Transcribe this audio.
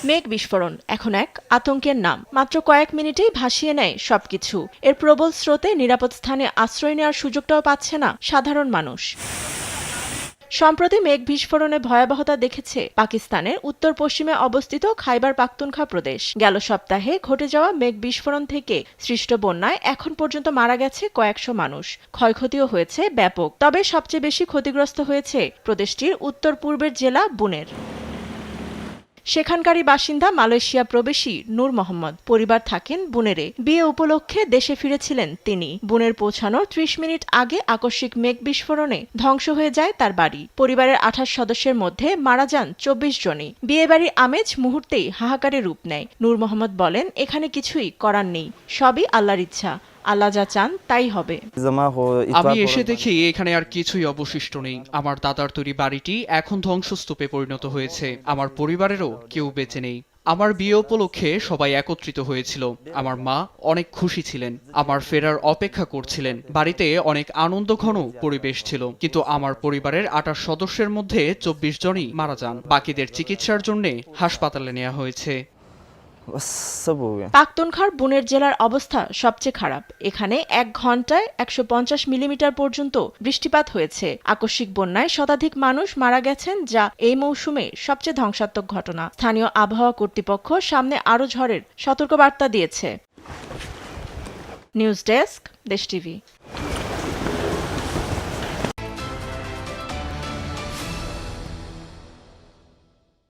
মেঘ বিস্ফোরণ এখন এক আতঙ্কের নাম। মাত্র কয়েক মিনিটেই ভাসিয়ে নেয় সবকিছু। এর প্রবল স্রোতে নিরাপদ স্থানে আশ্রয় নেওয়ার সুযোগটাও পাচ্ছে না সাধারণ মানুষ। সম্প্রতি মেঘ বিস্ফোরণে ভয়াবহতা দেখেছে পাকিস্তানের উত্তর পশ্চিমে অবস্থিত খাইবার পাখতুনখোয়া প্রদেশ। গেল সপ্তাহে ঘটে যাওয়া মেঘ বিস্ফোরণ থেকে সৃষ্ট বন্যায় এখন পর্যন্ত মারা গেছে কয়েকশো মানুষ। ক্ষয়ক্ষতিও হয়েছে ব্যাপক। তবে সবচেয়ে বেশি ক্ষতিগ্রস্ত হয়েছে প্রদেশটির উত্তর পূর্বের জেলা বুনের। সেখানকারই বাসিন্দা মালয়েশিয়া প্রবেশী নূর মোহাম্মদ। পরিবার থাকেন বুনেরে। বিয়ে উপলক্ষে দেশে ফিরেছিলেন তিনি। বুনের পৌঁছানোর ৩০ মিনিট আগে আকস্মিক মেঘ বিস্ফোরণে ধ্বংস হয়ে যায় তার বাড়ি। পরিবারের ২৮ সদস্যের মধ্যে মারা যান ২৪ জনই। বিয়েবাড়ির আমেজ মুহূর্তেই হাহাকারে রূপ নেয়। নূর মোহাম্মদ বলেন, এখানে কিছুই করার নেই, সবই আল্লাহর ইচ্ছা। আল্লাহ যা চান তাই হবে। আমি এসে দেখি এখানে আর কিছুই অবশিষ্ট নেই। আমার দাদার তৈরি বাড়িটি এখন ধ্বংসস্তূপে পরিণত হয়েছে। আমার পরিবারেরও কেউ বেঁচে নেই। আমার বিয়ে উপলক্ষে সবাই একত্রিত হয়েছিল। আমার মা অনেক খুশি ছিলেন, আমার ফেরার অপেক্ষা করছিলেন। বাড়িতে অনেক আনন্দঘন পরিবেশ ছিল, কিন্তু আমার পরিবারের ২৮ সদস্যের মধ্যে ২৪ জনই মারা যান। বাকিদের চিকিৎসার জন্য হাসপাতালে নেওয়া হয়েছে। পাখতুনখোয়ার বুনের জেলার অবস্থা সবচেয়ে খারাপ। এখানে ১ ঘন্টায় ১৫০ মিলিমিটার পর্যন্ত বৃষ্টিপাত হয়েছে। আকস্মিক বন্যায় শতাধিক মানুষ মারা গেছেন, যা এই মৌসুমে সবচেয়ে ধ্বংসাত্মক ঘটনা। স্থানীয় আবহাওয়া কর্তৃপক্ষ সামনে আরও ঝড়ের সতর্কবার্তা দিয়েছে। নিউজ ডেস্ক, দেশ টিভি।